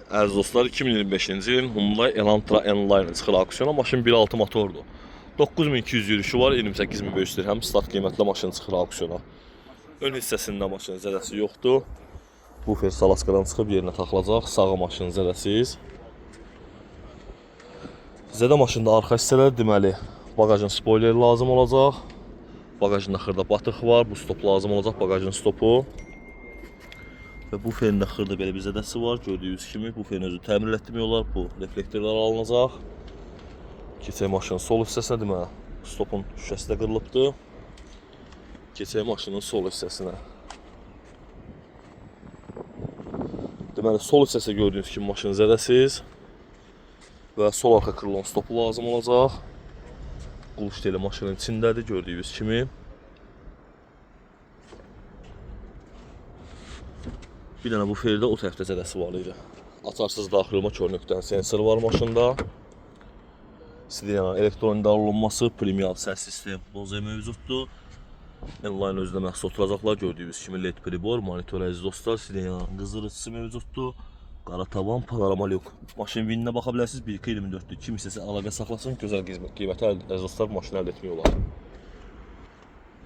Əziz dostlar, 2025-ci ilin Hyundai Elantra N-Line çıxır aksiyona. Maşın 1.6 motordur. 9200 yürüyüşü var, 28000 böyük dirhəm start qiymətlə maşın çıxır aksiyona. Ön hissəsində maşının zədəsi yoxdur. Bufer salaskadan çıxıb yerinə taxılacaq. Sağa maşının zədəsiz. Zədə maşında arxa hissələr deməli bagajın spoileri lazım olacaq. Bagajında xırda batıq var. Bu stop lazım olacaq, bagajın stopu. Və buferin də xırda belə bir zədəsi var. Gördüyünüz kimi buferin özü təmir etdirmək olar. Bu reflektorlar alınacaq. Keçək maşının sol hissəsinə, deməli stopun şüşəsi də qırılıbdır. Keçək maşının sol hissəsinə. Deməli sol hissəsi gördüyünüz kimi maşının zədəsiz və sol arxa krılon stopu lazım olacaq. Quluş teli maşının içindədir gördüyünüz kimi. Bir dənə bu ferdə o tərəfdə zədəsi var idi. Açarsız daxilmə kör nöqtənin sensoru var maşında. Sidiyanın elektron idarəolunması, premium səs sistemi bozuya mövcuddur. N-Line özündə məxsus oturacaqlar. Gördüyünüz kimi LED pribor, monitor əziz dostlar, sidiyanın qızdırıcısı mövcuddur. Qara tavan, panorama lük. Maşın vininə baxa bilərsiniz. 1.24'dür. Kim istəsə əlaqə saxlasın, gözəl qiymətə əziz dostlar maşını əldə etmək olar.